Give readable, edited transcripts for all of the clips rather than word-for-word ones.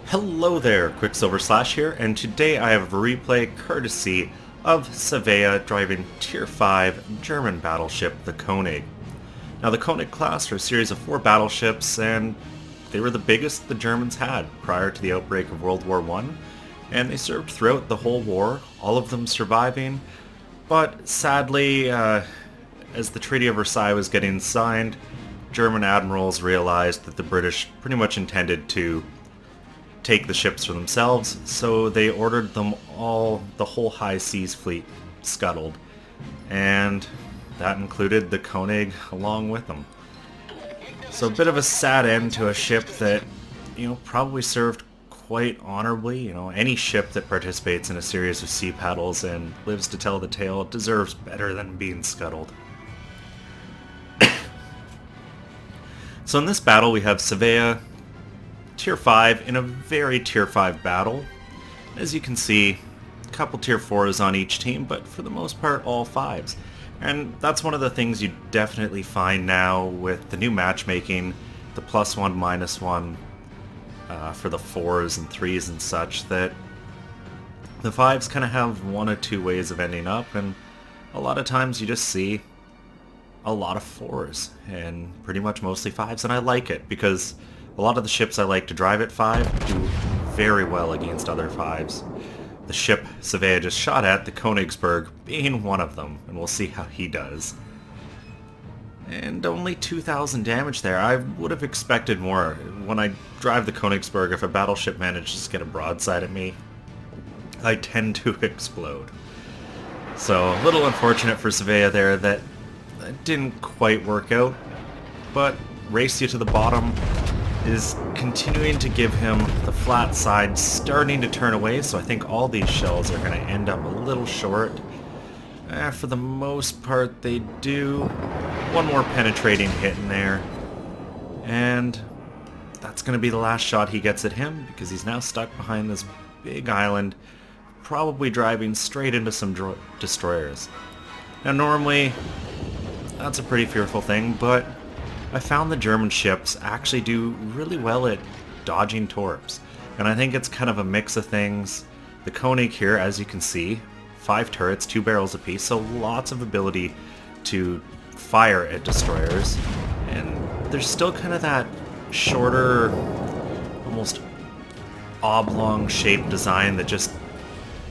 Hello there, Qckslvrslash here, and today I have a replay courtesy of Seveah driving Tier 5 German battleship, the Konig. Now the Konig class are a series of 4 battleships, and they were the biggest the Germans had prior to the outbreak of World War I, and they served throughout the whole war, all of them surviving, but sadly, as the Treaty of Versailles was getting signed, German admirals realized that the British pretty much intended to take the ships for themselves, so they ordered them all, the whole high seas fleet, scuttled. And that included the Konig along with them. So a bit of a sad end to a ship that, probably served quite honorably. Any ship that participates in a series of sea battles and lives to tell the tale deserves better than being scuttled. So in this battle we have Seveah, Tier 5 in a very Tier 5 battle. As you can see, a couple Tier 4s on each team, but for the most part all 5s. And that's one of the things you definitely find now with the new matchmaking, the +1, -1 for the 4s and 3s and such, that the 5s kind of have one of two ways of ending up, and a lot of times you just see a lot of 4s and pretty much mostly 5s, and I like it because a lot of the ships I like to drive at 5 do very well against other 5s. The ship Seveah just shot at, the Königsberg, being one of them, and we'll see how he does. And only 2,000 damage there. I would have expected more. When I drive the Königsberg, if a battleship manages to get a broadside at me, I tend to explode. So a little unfortunate for Seveah there that didn't quite work out, but Race You to the Bottom is continuing to give him the flat side, starting to turn away, so I think all these shells are going to end up a little short. For the most part they do. One more penetrating hit in there, and that's going to be the last shot he gets at him, because he's now stuck behind this big island, probably driving straight into some destroyers. Now normally that's a pretty fearful thing, but I found the German ships actually do really well at dodging torps, and I think it's kind of a mix of things. The Konig here, as you can see, 5 turrets, 2 barrels apiece, so lots of ability to fire at destroyers, and there's still kind of that shorter, almost oblong shaped design that just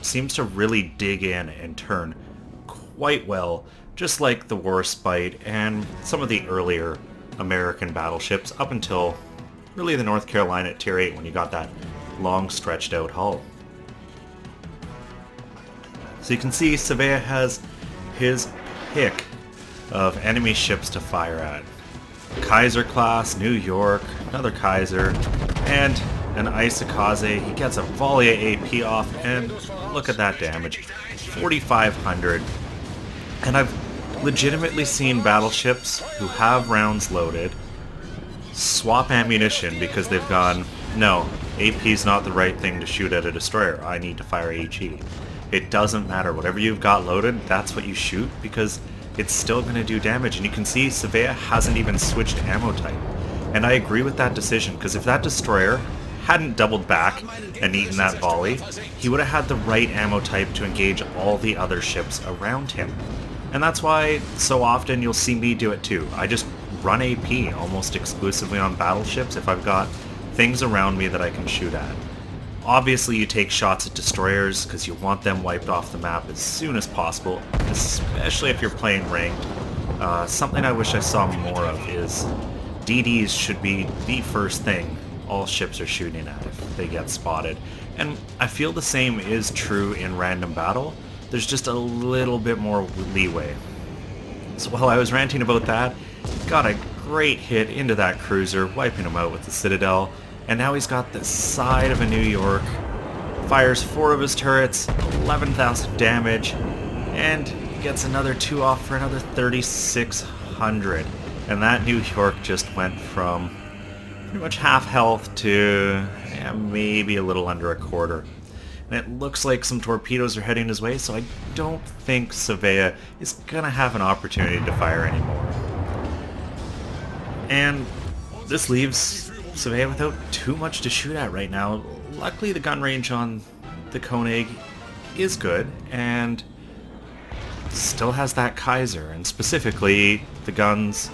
seems to really dig in and turn quite well, just like the Warspite and some of the earlier American battleships up until really the North Carolina at Tier 8 when you got that long stretched out hull. So you can see Seveah has his pick of enemy ships to fire at. Kaiser class, New York, another Kaiser, and an Qckslvrslash. He gets a volley of AP off, and look at that damage, 4,500. And I've legitimately seen battleships who have rounds loaded swap ammunition because they've gone, no, AP's not the right thing to shoot at a destroyer, I need to fire HE. It doesn't matter, whatever you've got loaded, that's what you shoot, because it's still going to do damage. And you can see Seveah hasn't even switched ammo type. And I agree with that decision, because if that destroyer hadn't doubled back and eaten that volley, he would have had the right ammo type to engage all the other ships around him. And that's why so often you'll see me do it too. I just run AP almost exclusively on battleships if I've got things around me that I can shoot at. Obviously you take shots at destroyers because you want them wiped off the map as soon as possible, especially if you're playing ranked. Something I wish I saw more of is DDs should be the first thing all ships are shooting at if they get spotted. And I feel the same is true in random battle. There's just a little bit more leeway. So while I was ranting about that, got a great hit into that cruiser, wiping him out with the Citadel, and now he's got the side of a New York, fires 4 of his turrets, 11,000 damage, and gets another 2 off for another 3,600. And that New York just went from pretty much half health to maybe a little under a quarter. And it looks like some torpedoes are heading his way, so I don't think Seveah is going to have an opportunity to fire anymore. And this leaves Seveah without too much to shoot at right now. luckily the gun range on the Konig is good, and still has that Kaiser, and specifically the gun's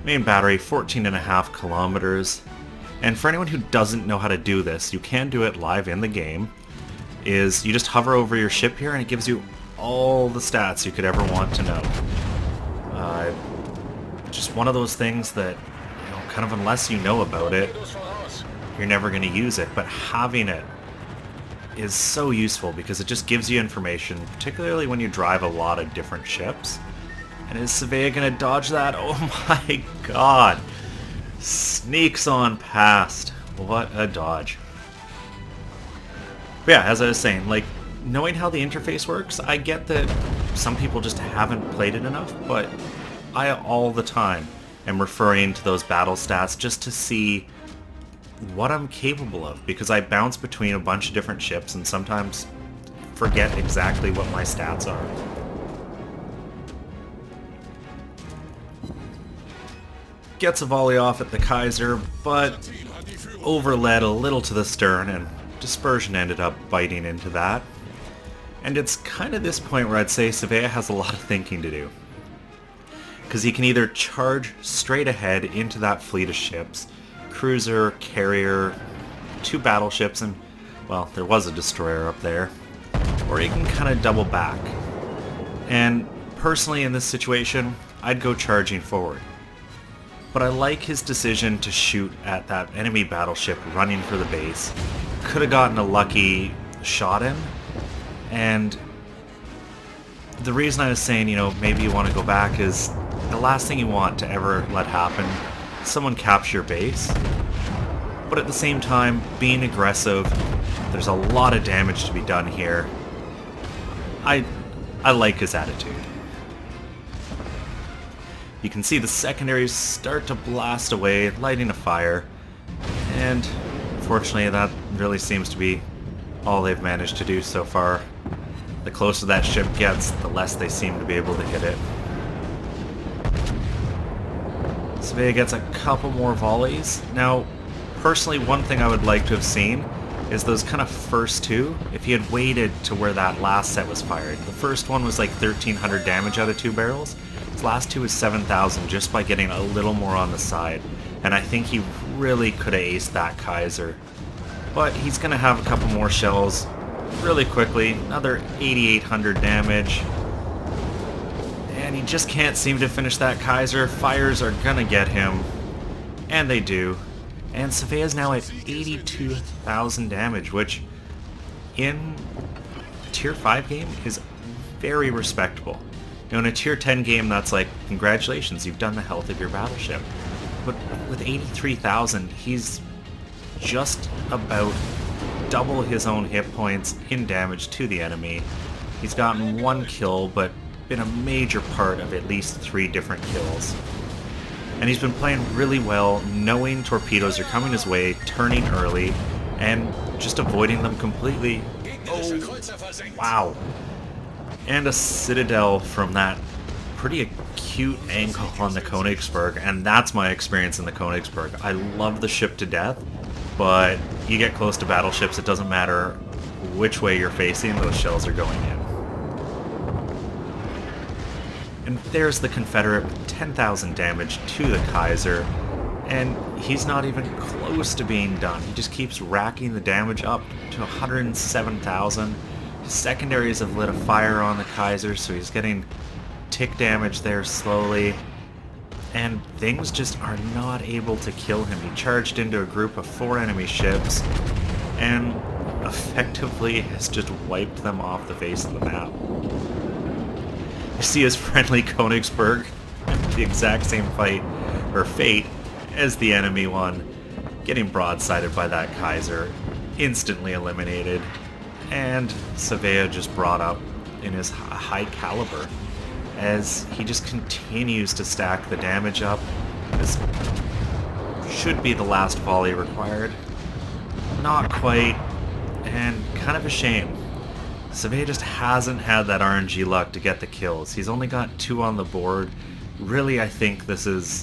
main battery, 14.5 kilometers. And for anyone who doesn't know how to do this, you can do it live in the game, is you just hover over your ship here and it gives you all the stats you could ever want to know. Just one of those things that, you know, kind of unless you know about it, you're never going to use it, but having it is so useful because it just gives you information, particularly when you drive a lot of different ships. And is Seveah going to dodge that? Oh my god! Sneaks on past. What a dodge. But yeah, as I was saying, like, knowing how the interface works, I get that some people just haven't played it enough, but I all the time am referring to those battle stats just to see what I'm capable of, because I bounce between a bunch of different ships and sometimes forget exactly what my stats are. Gets a volley off at the Kaiser, but overled a little to the stern, and Dispersion ended up biting into that. And it's kind of this point where I'd say Seveah has a lot of thinking to do. Because he can either charge straight ahead into that fleet of ships, cruiser, carrier, 2 battleships, and, well, there was a destroyer up there, or he can kind of double back. And personally in this situation, I'd go charging forward. But I like his decision to shoot at that enemy battleship running for the base. Could have gotten a lucky shot in, and the reason I was saying, you know, maybe you want to go back is the last thing you want to ever let happen, someone capture your base. But at the same time, being aggressive, there's a lot of damage to be done here. I like his attitude. You can see the secondaries start to blast away, lighting a fire, and unfortunately that really seems to be all they've managed to do so far. The closer that ship gets, the less they seem to be able to hit it. Seveah gets a couple more volleys. Now, personally, one thing I would like to have seen is those kind of first 2, if he had waited to where that last set was fired. The first one was like 1,300 damage out of 2 barrels. His last 2 was 7,000 just by getting a little more on the side. And I think he really could have aced that Kaiser. But he's going to have a couple more shells really quickly. Another 8,800 damage. And he just can't seem to finish that Kaiser. Fires are going to get him. And they do. And Seveah's now at 82,000 damage, which in a tier 5 game is very respectable. You know, in a tier 10 game, that's like, congratulations, you've done the health of your battleship. But with 83,000, he's just about double his own hit points in damage to the enemy. He's gotten 1 kill, but been a major part of at least 3 different kills. And he's been playing really well, knowing torpedoes are coming his way, turning early, and just avoiding them completely. Oh, wow. And a Citadel from that pretty acute angle on the Königsberg, and that's my experience in the Königsberg. I love the ship to death, but you get close to battleships, it doesn't matter which way you're facing, those shells are going in. And there's the Confederate with 10,000 damage to the Kaiser, and he's not even close to being done. He just keeps racking the damage up to 107,000. His secondaries have lit a fire on the Kaiser, so he's getting tick damage there slowly, and things just are not able to kill him. He charged into a group of 4 enemy ships, and effectively has just wiped them off the face of the map. You see his friendly Königsberg, the exact same fight, or fate, as the enemy one, getting broadsided by that Kaiser, instantly eliminated, and Seveah just brought up in his high caliber, as he just continues to stack the damage up. This should be the last volley required. Not quite, and kind of a shame. Seveah just hasn't had that RNG luck to get the kills. He's only got 2 on the board. Really, I think this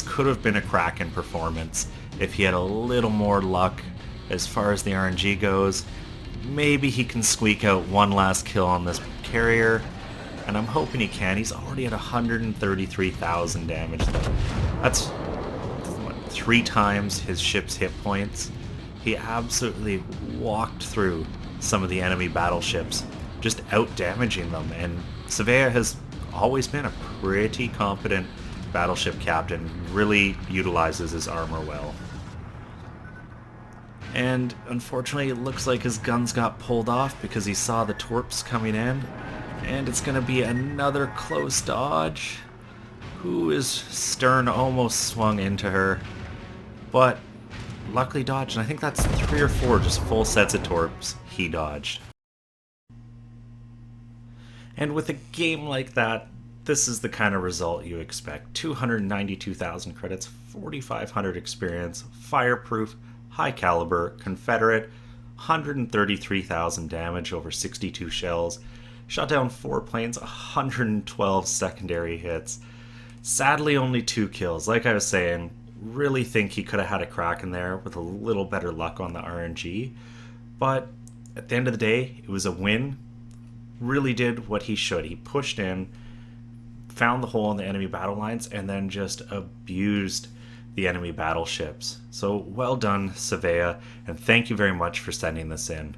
could have been a Kraken performance if he had a little more luck as far as the RNG goes. Maybe he can squeak out one last kill on this carrier, and I'm hoping he can. He's already at 133,000 damage though. That's what, 3 times his ship's hit points. He absolutely walked through some of the enemy battleships, just out-damaging them, and Seveah has always been a pretty competent battleship captain, really utilizes his armor well. And unfortunately it looks like his guns got pulled off because he saw the torps coming in, and it's going to be another close dodge. Who is Stern almost swung into her, but luckily dodged, and I think that's 3 or 4 just full sets of torps he dodged. And with a game like that, this is the kind of result you expect. 292,000 credits, 4,500 experience, fireproof, high caliber, Confederate, 133,000 damage over 62 shells, shot down 4 planes, 112 secondary hits. Sadly only 2 kills. Like I was saying, really think he could have had a crack in there with a little better luck on the RNG. But at the end of the day, it was a win. Really did what he should. He pushed in, found the hole in the enemy battle lines, and then just abused the enemy battleships. So well done, Seveah, and thank you very much for sending this in.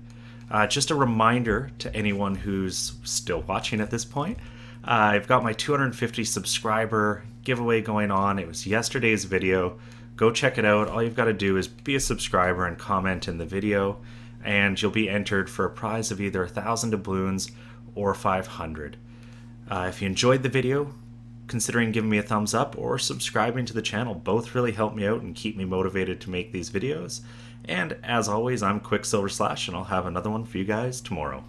Just a reminder to anyone who's still watching at this point, I've got my 250 subscriber giveaway going on. It was yesterday's video. Go check it out. All you've got to do is be a subscriber and comment in the video, and you'll be entered for a prize of either 1,000 doubloons or 500. If you enjoyed the video, considering giving me a thumbs up or subscribing to the channel. Both really help me out and keep me motivated to make these videos. And as always, I'm Qckslvrslash, and I'll have another one for you guys tomorrow.